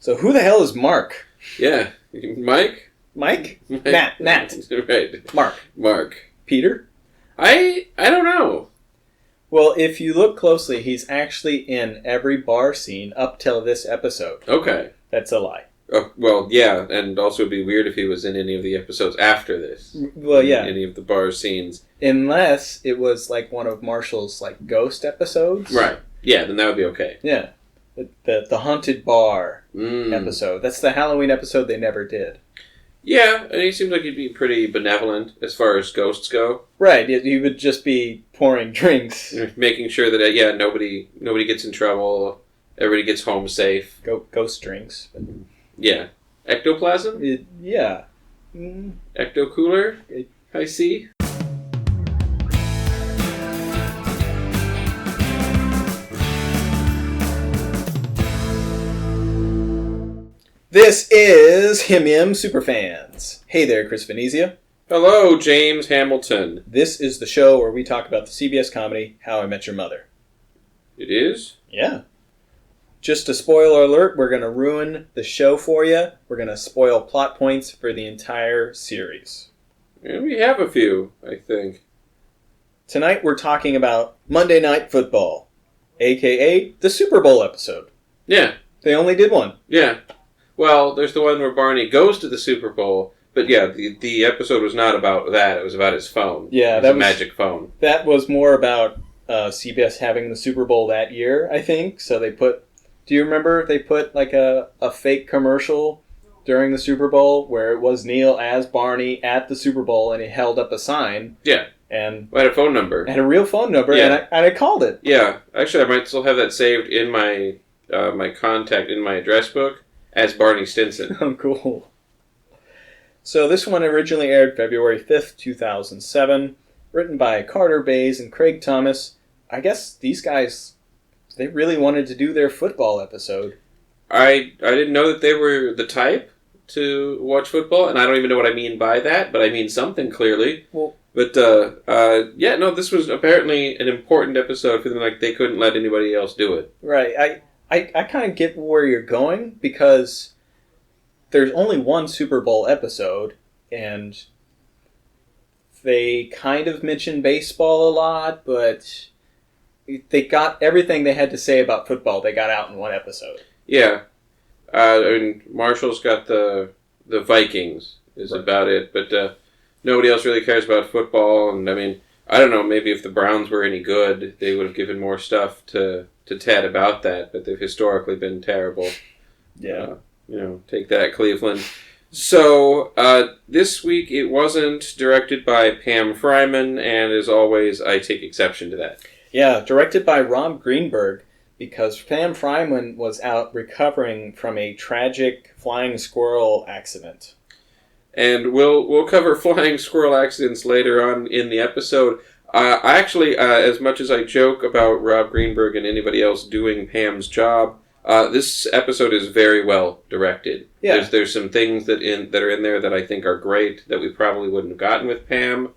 So who the hell is Mark? Yeah. Mike? Mike? Matt. Right. Mark. Peter? I don't know. Well, if you look closely, he's actually in every bar scene up till this episode. Okay. That's a lie. Oh, well, yeah, and also it'd be weird if he was in any of the episodes after this. Well, yeah. Any of the bar scenes. Unless it was like one of Marshall's like ghost episodes. Right. Yeah, then that would be okay. Yeah. The Haunted Bar episode. That's the Halloween episode they never did. Yeah, and he seems like he'd be pretty benevolent as far as ghosts go. Right, he would just be pouring drinks. Making sure that, nobody gets in trouble, everybody gets home safe. Ghost drinks. Yeah. Ectoplasm? Yeah. Ecto cooler? I see. This is HIMYM Superfans. Hey there, Chris Venezia. Hello, James Hamilton. This is the show where we talk about the CBS comedy How I Met Your Mother. It is? Yeah. Just a spoiler alert, we're going to ruin the show for you. We're going to spoil plot points for the entire series. And we have a few, I think. Tonight we're talking about Monday Night Football, a.k.a. the Super Bowl episode. Yeah. They only did one. Yeah. Well, there's the one where Barney goes to the Super Bowl, but yeah, the episode was not about that. It was about his phone. Yeah, that was a magic phone. That was more about CBS having the Super Bowl that year, I think. So they put... Do you remember they put like a fake commercial during the Super Bowl where it was Neil as Barney at the Super Bowl and he held up a sign? Yeah. And I had a phone number. Had a real phone number, yeah. and I called it. Yeah. Actually, I might still have that saved in my my contact, in my address book, as Barney Stinson. Oh, cool. So this one originally aired February 5th, 2007, written by Carter Bays and Craig Thomas. I guess these guys... They really wanted to do their football episode. I didn't know that they were the type to watch football, and I don't even know what I mean by that, but I mean something clearly. Well, but this was apparently an important episode for them. Like they couldn't let anybody else do it. Right. I kind of get where you're going because there's only one Super Bowl episode, and they kind of mention baseball a lot, but they got everything they had to say about football. They got out in one episode. Yeah, and Marshall's got the Vikings is about it, but nobody else really cares about football. And I mean, I don't know. Maybe if the Browns were any good, they would have given more stuff to Ted about that. But they've historically been terrible. Yeah, take that, Cleveland. So this week it wasn't directed by Pam Fryman, and as always, I take exception to that. Yeah, directed by Rob Greenberg, because Pam Fryman was out recovering from a tragic flying squirrel accident. And we'll cover flying squirrel accidents later on in the episode. I actually, as much as I joke about Rob Greenberg and anybody else doing Pam's job, this episode is very well directed. Yeah. There's some things that are in there that I think are great that we probably wouldn't have gotten with Pam,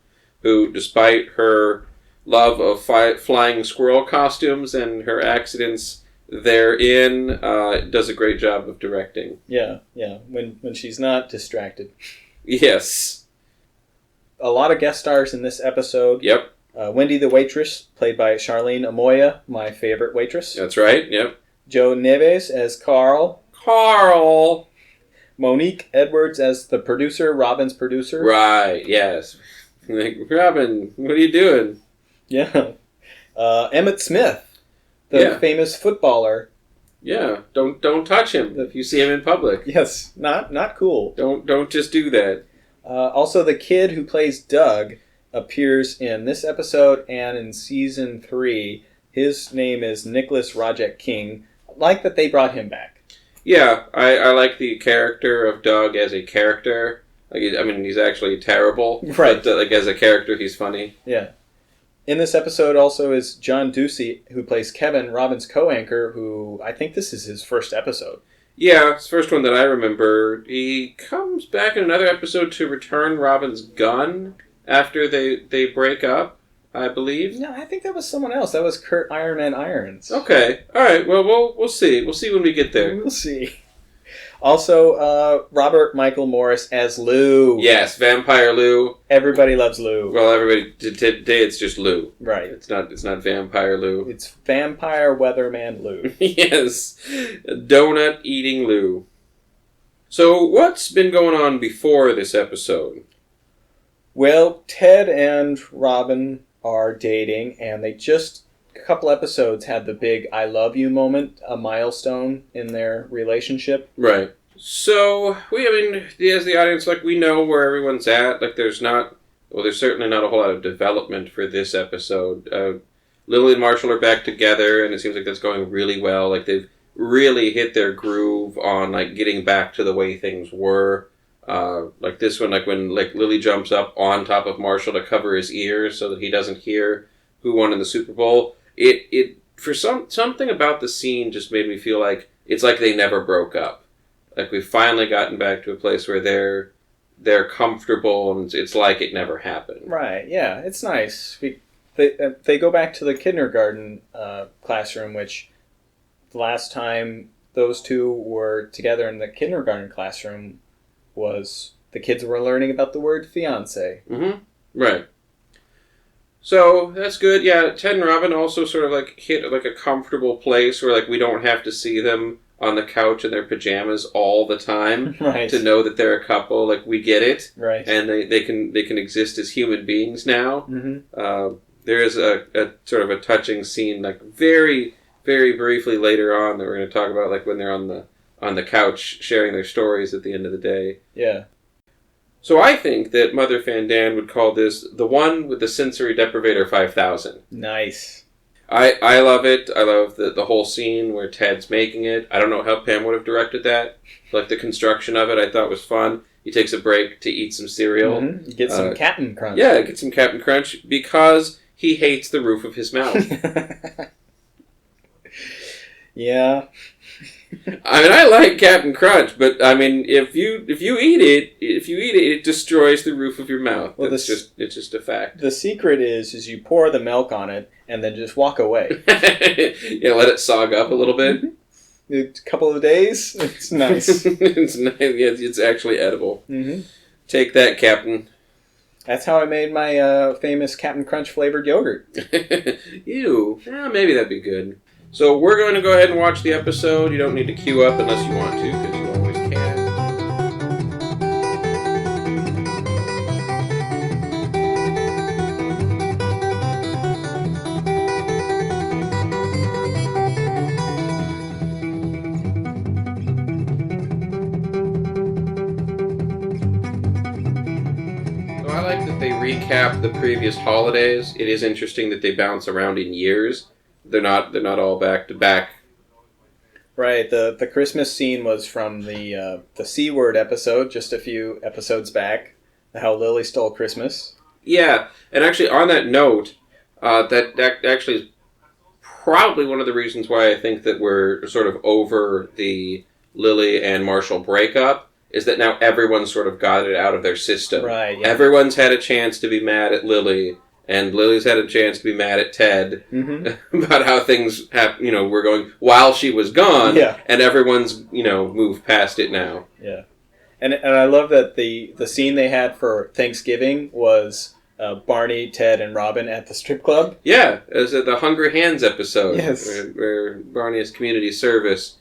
who, despite her love of flying squirrel costumes and her accidents therein, does a great job of directing. Yeah, when she's not distracted. Yes. A lot of guest stars in this episode. Yep. Wendy the waitress, played by Charlene Amoya, my favorite waitress. That's right, yep. Joe Neves as Carl. Monique Edwards as the producer, Robin's producer. Right, yes. Like, Robin, what are you doing? Yeah. Emmett Smith, the famous footballer. Yeah, don't touch him if you see him in public. Yes, not cool. Don't just do that. Also, the kid who plays Doug appears in this episode and in season 3. His name is Nicholas Rajek King. I like that they brought him back. Yeah, I like the character of Doug as a character. Like, I mean, he's actually terrible, right? But like as a character, he's funny. Yeah. In this episode also is John Ducey, who plays Kevin, Robin's co-anchor, who I think this is his first episode. Yeah, it's the first one that I remember. He comes back in another episode to return Robin's gun after they break up, I believe. No, I think that was someone else. That was Kurt Iron Man Irons. Okay. All right. Well, we'll see. We'll see when we get there. We'll see. Also, Robert Michael Morris as Lou. Yes, Vampire Lou. Everybody loves Lou. Well, everybody today it's just Lou. Right. It's not Vampire Lou. It's Vampire Weatherman Lou. Yes, donut eating Lou. So, what's been going on before this episode? Well, Ted and Robin are dating, and they just a couple episodes had the big "I love you" moment, a milestone in their relationship. Right. So, as the audience, we know where everyone's at. There's certainly not a whole lot of development for this episode. Lily and Marshall are back together, and it seems like that's going really well. They've really hit their groove on, getting back to the way things were. This one, when Lily jumps up on top of Marshall to cover his ears so that he doesn't hear who won in the Super Bowl. It for something about the scene just made me feel like it's like they never broke up. We've finally gotten back to a place where they're comfortable, and it's like it never happened. Right, yeah, it's nice. They go back to the kindergarten classroom, which the last time those two were together in the kindergarten classroom was the kids were learning about the word fiancé. Mm-hmm. Right. So, that's good. Yeah, Ted and Robin also sort of hit a comfortable place where we don't have to see them on the couch in their pajamas all the time right. to know that they're a couple. We get it. Right. And they can exist as human beings now. Mm-hmm. There is a sort of a touching scene very, very briefly later on that we're going to talk about when they're on the couch sharing their stories at the end of the day. Yeah. So I think that Mother Fan Dan would call this the one with the sensory deprivator 5000. Nice. I love it. I love the whole scene where Ted's making it. I don't know how Pam would have directed that. The construction of it I thought was fun. He takes a break to eat some cereal. Mm-hmm. Get some Captain Crunch. Yeah, get some Captain Crunch because he hates the roof of his mouth. Yeah. I like Captain Crunch, but if you eat it, it destroys the roof of your mouth. Well, it's just a fact. The secret is you pour the milk on it and then just walk away. Yeah, let it sog up a little bit. A couple of days, it's nice. It's nice. Yeah, it's actually edible. Mm-hmm. Take that, Captain. That's how I made my famous Captain Crunch flavored yogurt. Ew. Maybe that'd be good. So we're going to go ahead and watch the episode. You don't need to queue up unless you want to, because you always can. So I like that they recap the previous holidays. It is interesting that they bounce around in years. They're not all back to back. Right. The Christmas scene was from the C Word episode just a few episodes back. How Lily stole Christmas. Yeah, and actually on that note, that actually is probably one of the reasons why I think that we're sort of over the Lily and Marshall breakup. Is that now everyone's sort of got it out of their system. Right. Yeah. Everyone's had a chance to be mad at Lily. And Lily's had a chance to be mad at Ted about how things were going while she was gone. Yeah. And everyone's, moved past it now. Yeah. And I love that the scene they had for Thanksgiving was Barney, Ted, and Robin at the strip club. Yeah. It was the Hungry Hands episode. Yes. Where Barney is community service.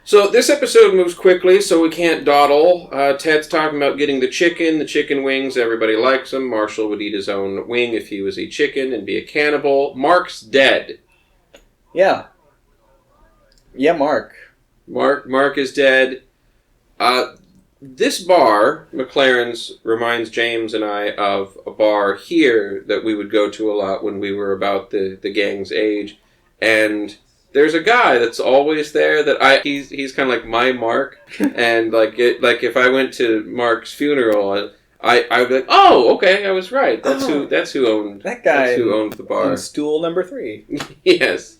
So this episode moves quickly, so we can't dawdle. Ted's talking about getting the chicken wings. Everybody likes them. Marshall would eat his own wing if he was a chicken and be a cannibal. Mark's dead. Yeah. Yeah, Mark. Mark is dead. This bar, McLaren's, reminds James and I of a bar here that we would go to a lot when we were about the gang's age. And there's a guy that's always there that he's kind of like my Mark, and if I went to Mark's funeral, I'd be like, oh, okay, I was right. That's who owned that guy. That's who owned the bar. On stool number 3. Yes.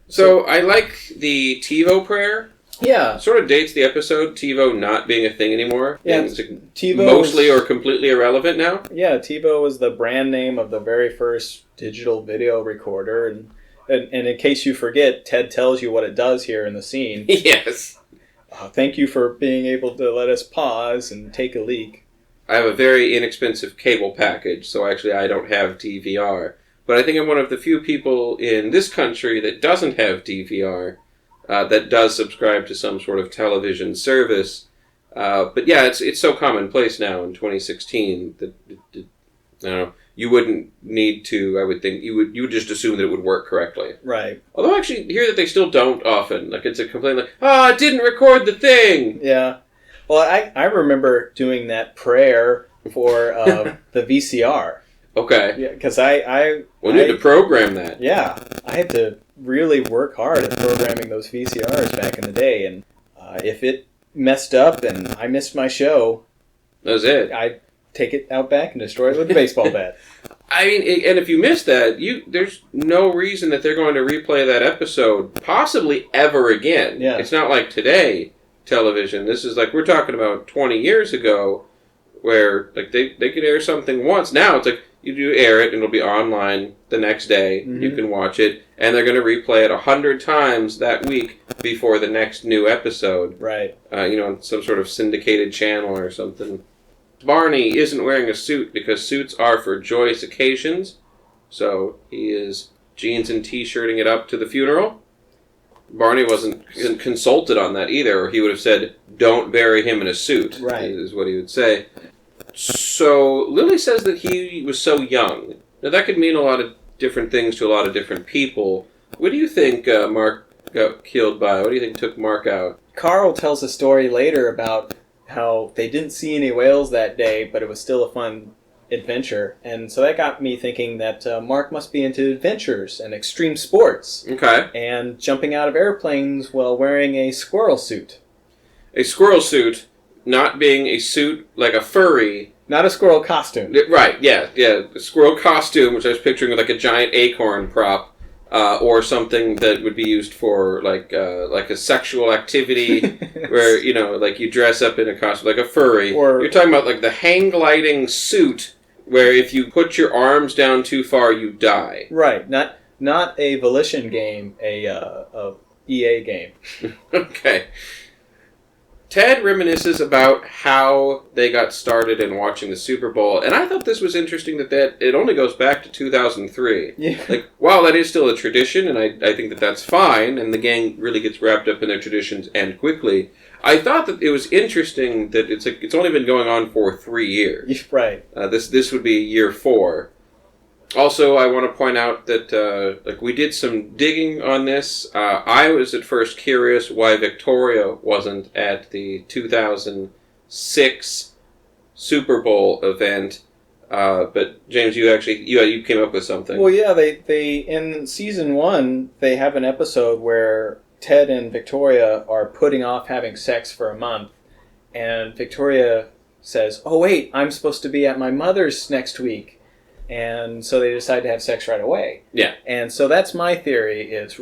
So I like the TiVo prayer. Yeah. Sort of dates the episode. TiVo not being a thing anymore. Yeah. TiVo mostly or completely irrelevant now. Yeah. TiVo was the brand name of the very first digital video recorder, and in case you forget, Ted tells you what it does here in the scene. Yes. Thank you for being able to let us pause and take a leak. I have a very inexpensive cable package, so actually I don't have DVR. But I think I'm one of the few people in this country that doesn't have DVR, that does subscribe to some sort of television service. But yeah, it's so commonplace now in 2016 that I don't know, you wouldn't need to. I would think you would just assume that it would work correctly. Right. Although I actually hear that they still don't often. Like it's a complaint like, it didn't record the thing. Yeah. Well, I remember doing that prayer for the VCR. Okay. Yeah, because I need to program that. Yeah, I had to really work hard at programming those VCRs back in the day, and if it messed up and I missed my show, that was it. I'd take it out back and destroy it with a baseball bat. I mean, and if you missed that, there's no reason that they're going to replay that episode possibly ever again. Yeah. It's not like today television. This is like we're talking about 20 years ago, where like they could air something once. Now it's like you do air it and it'll be online the next day. Mm-hmm. You can watch it, and they're going to replay it 100 times that week before the next new episode. Right. On some sort of syndicated channel or something. Barney isn't wearing a suit because suits are for joyous occasions, so he is jeans and t-shirting it up to the funeral. Barney wasn't consulted on that either, or he would have said, "Don't bury him in a suit," right, is what he would say. So Lily says that he was so young. Now that could mean a lot of different things to a lot of different people. What do you think Mark got killed by? What do you think took Mark out? Carl tells a story later about how they didn't see any whales that day, but it was still a fun adventure. And so that got me thinking that Mark must be into adventures and extreme sports. Okay. And jumping out of airplanes while wearing a squirrel suit. A squirrel suit, not being a suit like a furry. Not a squirrel costume. Right, yeah. A squirrel costume, which I was picturing with like a giant acorn prop. Or something that would be used for like a sexual activity where like you dress up in a costume like a furry. Or you're talking about like the hang gliding suit where if you put your arms down too far you die. Right, not a Volition game, a EA game. Okay. Ted reminisces about how they got started in watching the Super Bowl, and I thought this was interesting that it only goes back to 2003. Yeah. Like, while that is still a tradition, and I think that that's fine, and the gang really gets wrapped up in their traditions and quickly, I thought that it was interesting that it's only been going on for 3 years. Right. This would be year 4. Also, I want to point out that we did some digging on this. I was at first curious why Victoria wasn't at the 2006 Super Bowl event, but James, you came up with something. Well, yeah, they in season 1 they have an episode where Ted and Victoria are putting off having sex for a month, and Victoria says, "Oh wait, I'm supposed to be at my mother's next week." And so they decide to have sex right away. Yeah. And so that's my theory, is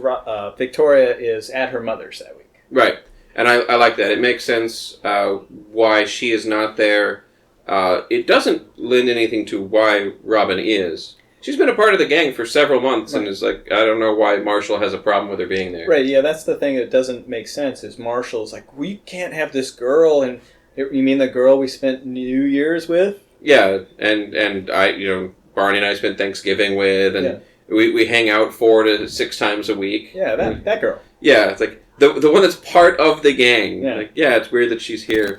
Victoria is at her mother's that week. Right. And I like that. It makes sense why she is not there. It doesn't lend anything to why Robin is. She's been a part of the gang for several months, right, and is like, I don't know why Marshall has a problem with her being there. Right, yeah, that's the thing that doesn't make sense, is Marshall's like, we can't have this girl, and you mean the girl we spent New Year's with? Yeah, and I, Barney and I spent Thanksgiving with, and we hang out 4 to 6 times a week. Yeah, that girl. Yeah, it's like the one that's part of the gang. Yeah. Like, yeah, it's weird that she's here.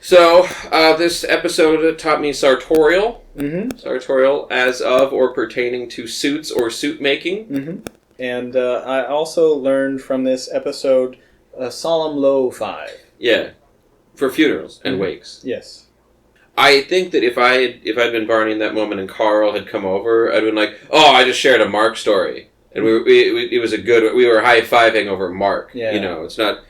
So, this episode taught me Sartorial. Mm-hmm. Sartorial as of or pertaining to suits or suit making. Mm-hmm. And I also learned from this episode solemn low 5. Yeah, for funerals and wakes. Yes. I think that if I'd been Barney in that moment and Carl had come over, I'd been like, "Oh, I just shared a Mark story," and it was a good. We were high-fiving over Mark. Yeah. It's not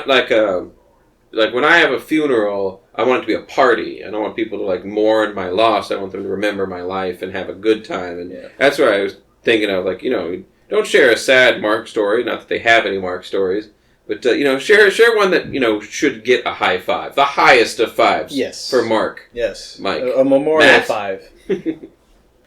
like when I have a funeral, I want it to be a party. I don't want people to like mourn my loss. I want them to remember my life and have a good time, and that's what I was thinking of. Like, don't share a sad Mark story. Not that they have any Mark stories. But, share one that, should get a high 5. The highest of 5s. Yes. For Mark. Yes. Mike. A memorial Matt. 5.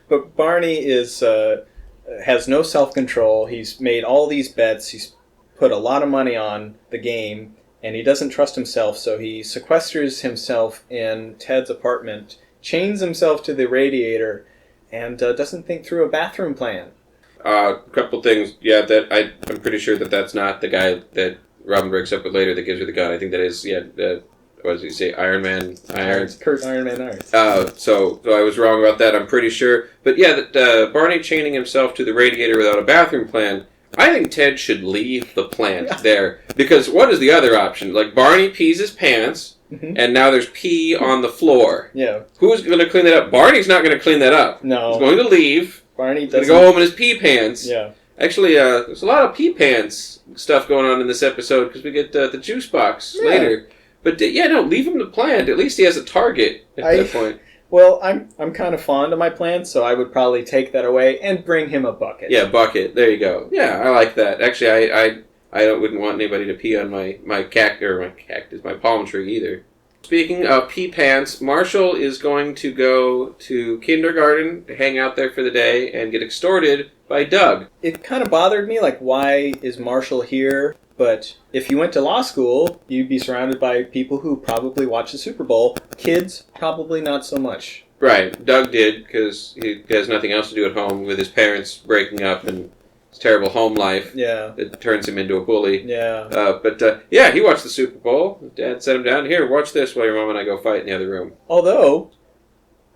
But Barney has no self-control. He's made all these bets. He's put a lot of money on the game, and he doesn't trust himself, so he sequesters himself in Ted's apartment, chains himself to the radiator, and doesn't think through a bathroom plan. A couple things. Yeah, that I'm pretty sure that's not the guy that Robin breaks up with later that gives her the gun. I think that is, what does he say? Iron Man Irons? Kurt Iron Man Irons. So I was wrong about that, I'm pretty sure. But yeah, that Barney chaining himself to the radiator without a bathroom plan, I think Ted should leave the plant there. Because what is the other option? Like, Barney pees his pants, and now there's pee on the floor. Yeah. Who's going to clean that up? Barney's not going to clean that up. No. He's going to leave. Barney doesn't. He's going to go home in his pee pants. Yeah. Actually, there's a lot of pee pants stuff going on in this episode, because we get the juice box later. But leave him to plant. At least he has a target at that point. Well, I'm kind of fond of my plants, so I would probably take that away and bring him a bucket. Yeah, bucket. There you go. Yeah, I like that. Actually, I wouldn't want anybody to pee on my cactus, my palm tree either. Speaking of pee pants, Marshall is going to go to kindergarten to hang out there for the day and get extorted by Doug. It kind of bothered me, like, why is Marshall here? But if you went to law school, you'd be surrounded by people who probably watch the Super Bowl. Kids, probably not so much. Right. Doug did, because he has nothing else to do at home with his parents breaking up and his terrible home life. Yeah. That turns him into a bully. Yeah. He watched the Super Bowl. Dad set him down. Here, watch this while your mom and I go fight in the other room. Although,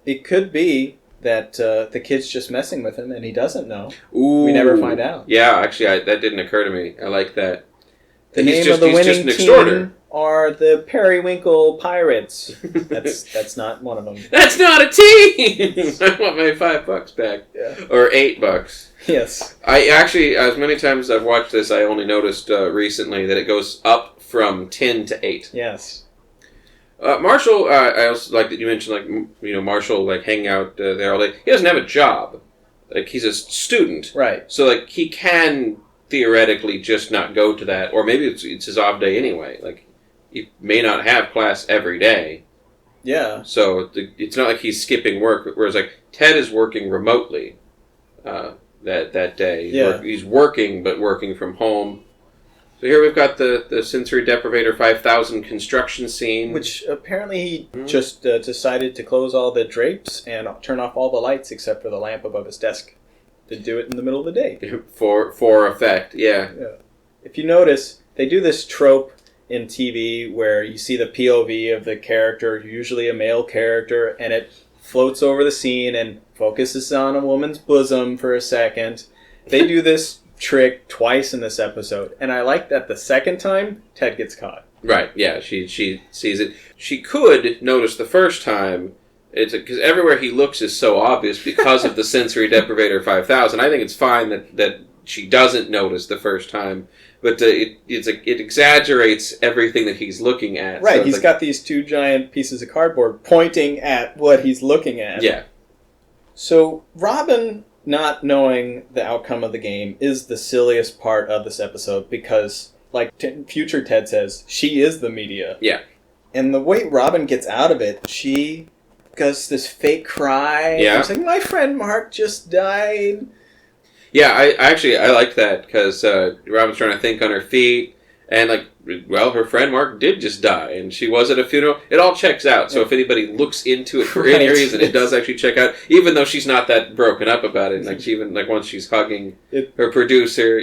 it could be that the kid's just messing with him and he doesn't know. Ooh. We never find out. Yeah, actually, that didn't occur to me. I like that. The name of the winning team are the Periwinkle Pirates. That's not one of them. That's not a team! I want my $5 back. Yeah. Or $8. Yes. I actually, as many times as I've watched this, I only noticed recently that it goes up from 10 to 8. Yes. Marshall, I also like that you mentioned, Marshall, hanging out there all day. He doesn't have a job. He's a student. Right. So, he can theoretically just not go to that, or maybe it's his off day anyway. He may not have class every day. Yeah. So it's not like he's skipping work, whereas Ted is working remotely that day. Yeah. He's working, but working from home. So here we've got the Sensory Deprivator 5000 construction scene. Which apparently he just decided to close all the drapes and turn off all the lights except for the lamp above his desk. To do it in the middle of the day. For effect, yeah. If you notice, they do this trope in TV where you see the POV of the character, usually a male character, and it floats over the scene and focuses on a woman's bosom for a second. They do this trick twice in this episode, and I like that the second time, Ted gets caught. Right, yeah, she sees it. She could notice the first time. It's because everywhere he looks is so obvious because of the Sensory Deprivator 5000. I think it's fine that she doesn't notice the first time, but it exaggerates everything that he's looking at. Right, so he's got these two giant pieces of cardboard pointing at what he's looking at. Yeah. So Robin not knowing the outcome of the game is the silliest part of this episode because, like future Ted says, she is the media. Yeah. And the way Robin gets out of it, she does this fake cry. Yeah. It's like, my friend Mark just died. Yeah, I like that because Robin's trying to think on her feet, and her friend Mark did just die, and she was at a funeral. It all checks out. So if anybody looks into it for any reason, it does actually check out. Even though she's not that broken up about it, she even once she's hugging her producer,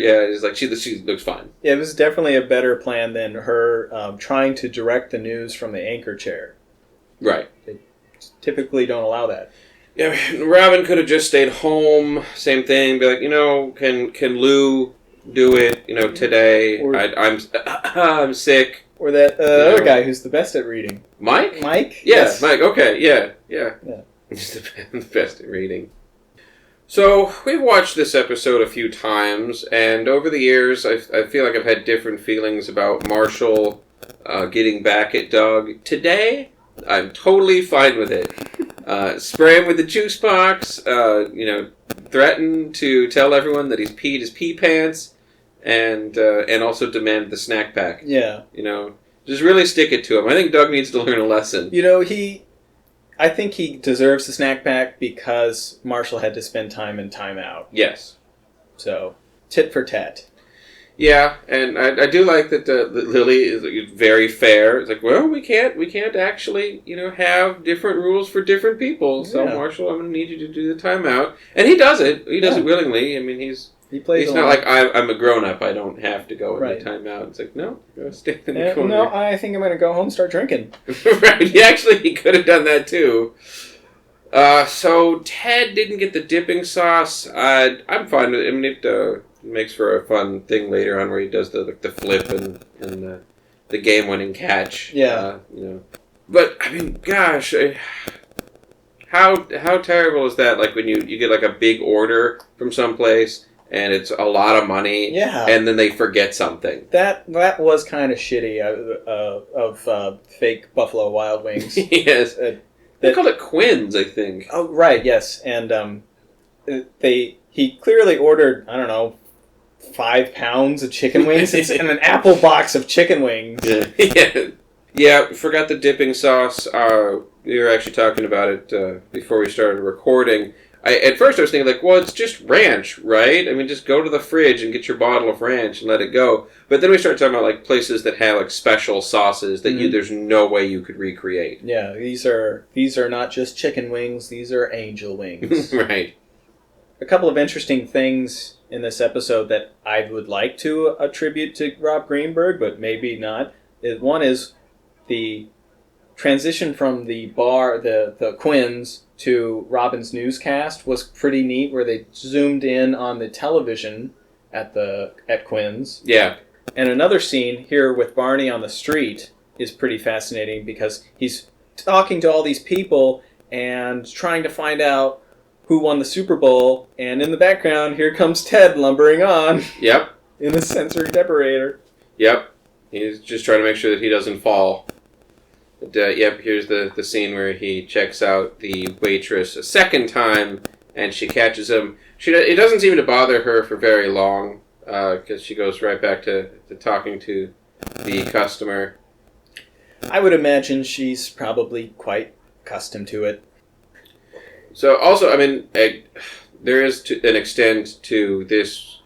she looks fine. Yeah, it was definitely a better plan than her trying to direct the news from the anchor chair. Right. They typically don't allow that. Yeah, Robin could have just stayed home. Same thing. Be like, can Lou do it? Today. Or, I'm sick. Or that other guy who's the best at reading. Mike? Mike? Yeah, yes. Mike. Okay, yeah. He's the best at reading. So, we've watched this episode a few times, and over the years, I feel like I've had different feelings about Marshall getting back at Doug. Today, I'm totally fine with it. Spray him with the juice box, threaten to tell everyone that he's peed his pee pants, and also demand the snack pack. Yeah. Just really stick it to him. I think Doug needs to learn a lesson. I think he deserves the snack pack because Marshall had to spend time in timeout. Yes. So, tit for tat. Yeah, and I do like that Lily is very fair. It's like, well, we can't actually, have different rules for different people. So, Yeah. Marshall, I'm going to need you to do the timeout. And he does it. He does it willingly. I mean, he plays he's along. not like, I'm a grown-up. I don't have to go in Right. the timeout. It's like, no, go stand in the corner. No, I think I'm going to go home and start drinking. Right. He could have done that, too. So, Ted didn't get the dipping sauce. I'm fine with it. I mean, it makes for a fun thing later on where he does the flip and the game-winning catch. Yeah. But, I mean, gosh, how terrible is that? Like, when you get, like, a big order from someplace, and it's a lot of money, Yeah. and then they forget something. That was kind of shitty of fake Buffalo Wild Wings. Yes. They called it Quinn's, I think. Oh, right, yes. And he clearly ordered, I don't know, 5 pounds of chicken wings. It's in an apple box of chicken wings. Yeah. Yeah, forgot the dipping sauce. We were actually talking about it before we started recording. At first I was thinking, like, well, it's just ranch, right? I mean, just go to the fridge and get your bottle of ranch and let it go. But then we started talking about, like, places that have, like, special sauces that there's no way you could recreate. Yeah, these are not just chicken wings. These are angel wings. Right. A couple of interesting things in this episode that I would like to attribute to Rob Greenberg, but maybe not. One is the transition from the bar, the Quinn's, to Robin's newscast was pretty neat, where they zoomed in on the television at Quinn's. Yeah. And another scene here with Barney on the street is pretty fascinating because he's talking to all these people and trying to find out who won the Super Bowl, and in the background, here comes Ted lumbering on. Yep. In the sensory deprivator. Yep. He's just trying to make sure that he doesn't fall. But, yep, here's the scene where he checks out the waitress a second time, and she catches him. It doesn't seem to bother her for very long, because she goes right back to talking to the customer. I would imagine she's probably quite accustomed to it. So, also, I mean, there is an extent to this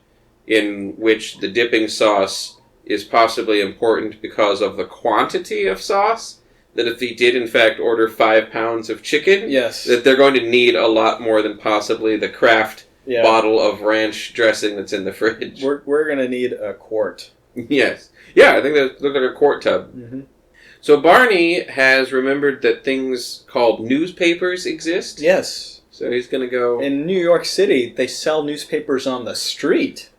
in which the dipping sauce is possibly important because of the quantity of sauce. That if they did, in fact, order 5 pounds of chicken, yes, that they're going to need a lot more than possibly the Kraft bottle of ranch dressing that's in the fridge. We're going to need a quart. Yes. Yeah, I think that looks like a quart tub. Mm-hmm. So Barney has remembered that things called newspapers exist. Yes. So he's going to go... In New York City, they sell newspapers on the street.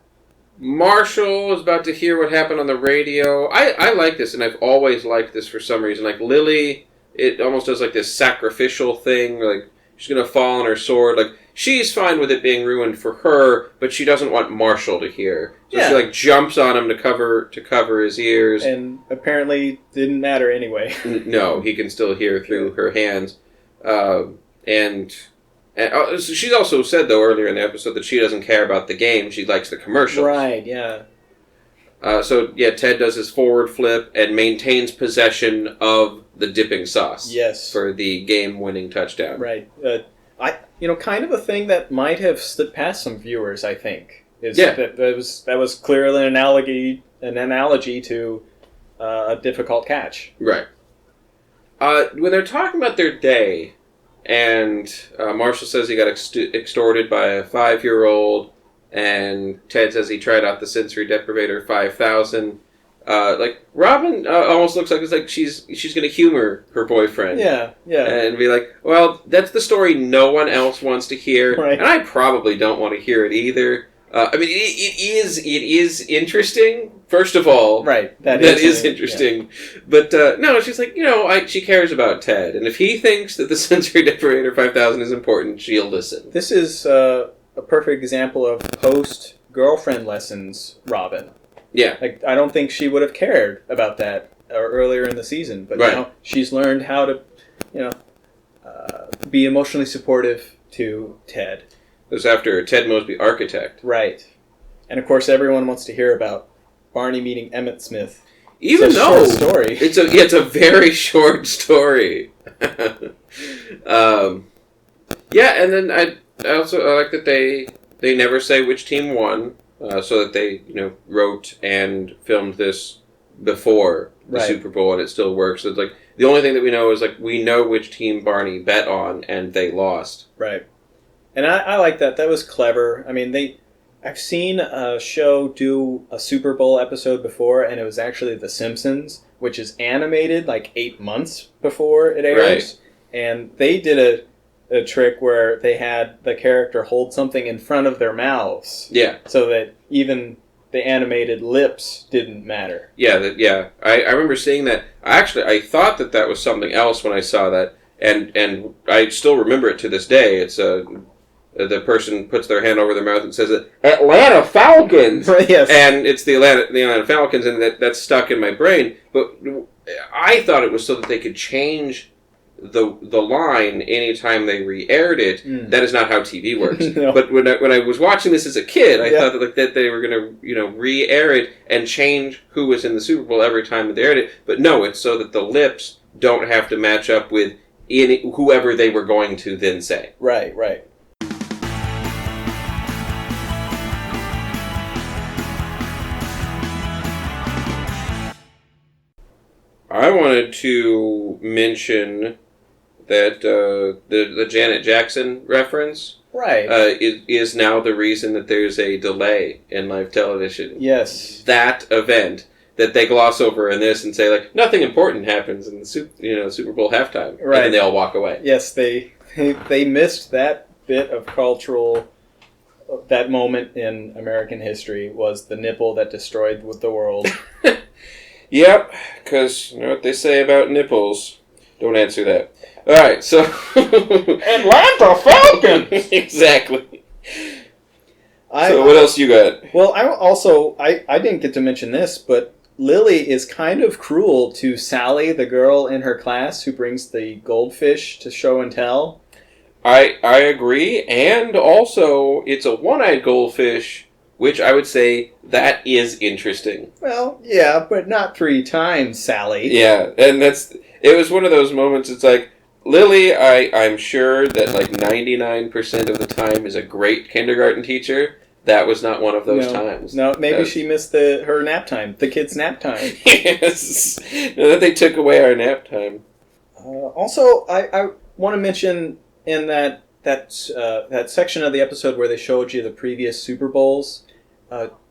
Marshall is about to hear what happened on the radio. I like this, and I've always liked this for some reason. Like, Lily, it almost does like this sacrificial thing. Like, she's going to fall on her sword. Like, she's fine with it being ruined for her, but she doesn't want Marshall to hear. So she, like, jumps on him to cover his ears. And apparently didn't matter anyway. No, he can still hear through her hands. And she's also said, though, earlier in the episode that she doesn't care about the game. She likes the commercials. Right, yeah. Ted does his forward flip and maintains possession of the dipping sauce. Yes. For the game-winning touchdown. Right. Kind of a thing that might have slipped past some viewers, I think. That was clearly an analogy to a difficult catch. Right. When they're talking about their day... And Marshall says he got extorted by a 5-year-old, and Ted says he tried out the sensory deprivator 5,000. Robin almost looks like it's like she's going to humor her boyfriend. Yeah. And be like, well, that's the story no one else wants to hear, right. And I probably don't want to hear it either. I mean, it is interesting. First of all, right? That is interesting. Yeah. But no, she's like, she cares about Ted, and if he thinks that the sensory deprivator 5,000 is important, she'll listen. This is a perfect example of post girlfriend lessons, Robin. Yeah, like I don't think she would have cared about that earlier in the season, but now she's learned how to, be emotionally supportive to Ted. It was after Ted Mosby, architect. Right. And of course everyone wants to hear about Barney meeting Emmett Smith. Even though short story. It's a very short story. And then I also like that they never say which team won. so that they wrote and filmed this before the Super Bowl, and it still works. So it's like the only thing that we know is like we know which team Barney bet on, and they lost. Right, and I like that. That was clever. I mean, I've seen a show do a Super Bowl episode before, and it was actually The Simpsons, which is animated like 8 months before it airs. Right. And they did a trick where they had the character hold something in front of their mouths. Yeah. So that even the animated lips didn't matter. Yeah. I remember seeing that. I thought that was something else when I saw that, and I still remember it to this day. It's the person puts their hand over their mouth and says, "Atlanta Falcons!" Yes. And it's the Atlanta Falcons, and that's stuck in my brain. But I thought it was so that they could change the line anytime they re-aired it. That is not how TV works. No. But when I was watching this as a kid, I thought that they were going to re-air it and change who was in the Super Bowl every time that they aired it. But no, it's so that the lips don't have to match up with whoever they were going to then say. Right. I wanted to mention that the Janet Jackson reference is now the reason that there's a delay in live television. Yes. That event that they gloss over in this and say, like, nothing important happens in the Super Bowl halftime. Right. And then they all walk away. Yes, they missed that bit of cultural... That moment in American history was the nipple that destroyed the world. Yep, because you know what they say about nipples. Don't answer that. All right, so Atlanta Falcons. Exactly. So what else you got? Well, I didn't get to mention this, but Lily is kind of cruel to Sally, the girl in her class who brings the goldfish to show and tell. I agree, and also it's a one-eyed goldfish, which I would say that is interesting. Well, yeah, but not 3 times, Sally. Yeah, and it was one of those moments, it's like, Lily, I'm sure that like 99% of the time is a great kindergarten teacher. That was not one of those times. No, maybe she missed her nap time, the kids' nap time. Yes, that they took away our nap time. Also, I want to mention in that section of the episode where they showed you the previous Super Bowls,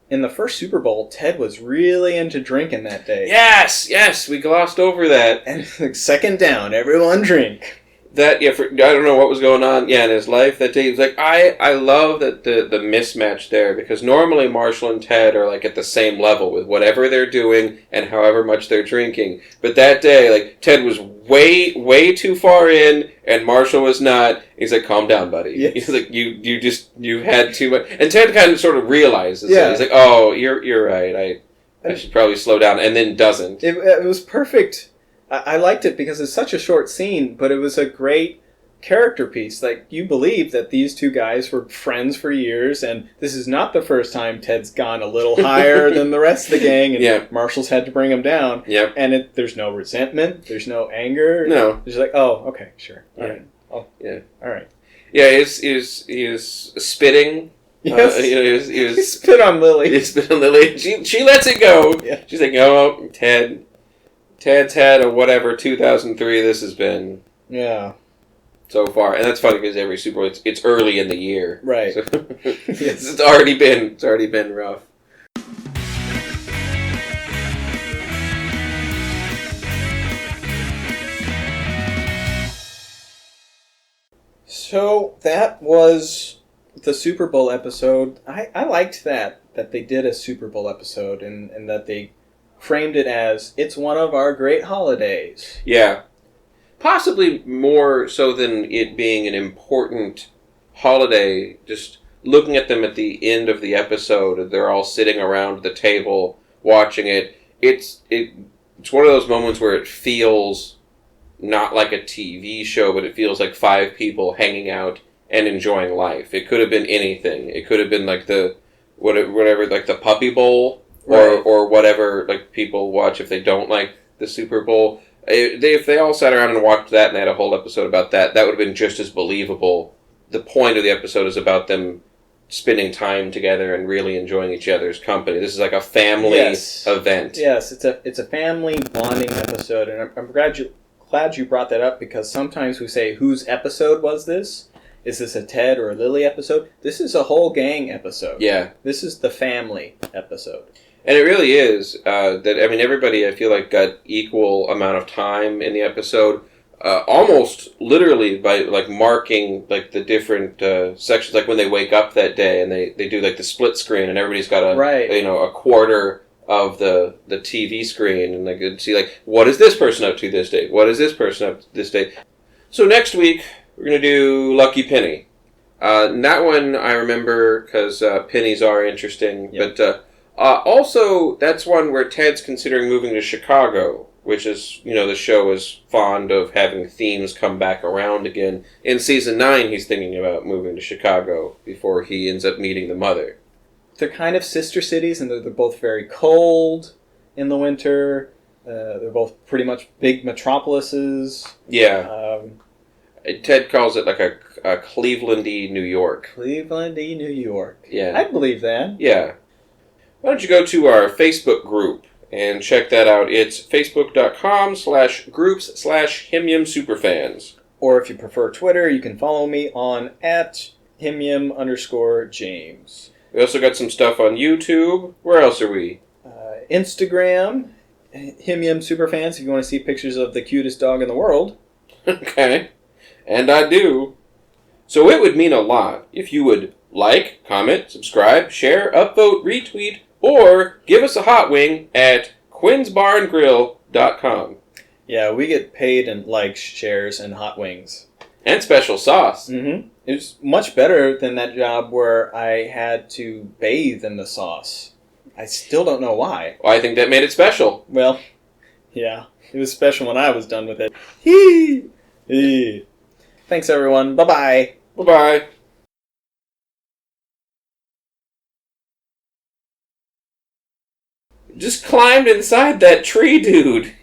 in the first Super Bowl, Ted was really into drinking that day. Yes, we glossed over that. And second down, everyone drink. I don't know what was going on, in his life that day. He was like, I love that the mismatch there, because normally Marshall and Ted are like at the same level with whatever they're doing and however much they're drinking. But that day, like, Ted was way too far in, and Marshall was not. He's like, calm down, buddy. Yes. He's like, you had too much. And Ted kind of sort of realizes that. He's like, oh, you're right. I should probably slow down, and then doesn't. It was perfect. I liked it because it's such a short scene, but it was a great character piece. Like, you believe that these two guys were friends for years, and this is not the first time Ted's gone a little higher than the rest of the gang, and Marshall's had to bring him down. Yep. And there's no resentment, there's no anger. No. It's like, oh, okay, sure. All right. Oh, yeah. All right. Yeah, he is spitting. Yes. He spit on Lily. He spit on Lily. She lets it go. Yeah. She's like, oh, Ted's had a whatever 2003 this has been. Yeah. So far. And that's funny because every Super Bowl, it's early in the year. Right. So it's already been rough. So that was the Super Bowl episode. I liked that they did a Super Bowl episode and that they framed it as, it's one of our great holidays. Yeah. Possibly more so than it being an important holiday, just looking at them at the end of the episode, they're all sitting around the table watching it. It's one of those moments where it feels not like a TV show, but it feels like 5 people hanging out and enjoying life. It could have been anything. It could have been like whatever, like the Puppy Bowl. Right. Or whatever, like, people watch if they don't like the Super Bowl. If they all sat around and watched that and they had a whole episode about that, that would have been just as believable. The point of the episode is about them spending time together and really enjoying each other's company. This is like a family event. Yes, it's a family bonding episode, and I'm glad you brought that up, because sometimes we say, whose episode was this? Is this a Ted or a Lily episode? This is a whole gang episode. Yeah. This is the family episode. And it really is. Everybody, I feel like, got equal amount of time in the episode. Almost literally by like marking like the different sections, like when they wake up that day and they do like the split screen and everybody's got a quarter of the TV screen, and they could see like, what is this person up to this day? What is this person up to this day? So next week we're gonna do Lucky Penny. That one I remember because pennies are interesting, yep. But also that's one where Ted's considering moving to Chicago, which is, the show is fond of having themes come back around again. In season 9, he's thinking about moving to Chicago before he ends up meeting the mother. They're kind of sister cities, and they're both very cold in the winter. They're both pretty much big metropolises. Yeah. Ted calls it like a Cleveland-y New York. Cleveland-y New York. Yeah. I'd believe that. Yeah. Why don't you go to our Facebook group and check that out. It's facebook.com/groups/HIMYM Superfans. Or if you prefer Twitter, you can follow me on @HIMYM_James. We also got some stuff on YouTube. Where else are we? Instagram, HIMYM Superfans, if you want to see pictures of the cutest dog in the world. Okay. And I do. So it would mean a lot if you would like, comment, subscribe, share, upvote, retweet, or give us a hot wing at quinsbarandgrill.com. Yeah, we get paid in likes, shares, and hot wings. And special sauce. Mm-hmm. It's much better than that job where I had to bathe in the sauce. I still don't know why. Well, I think that made it special. Well, yeah. It was special when I was done with it. Hee! Hee. Thanks, everyone. Bye-bye. Bye-bye. Just climbed inside that tree, dude.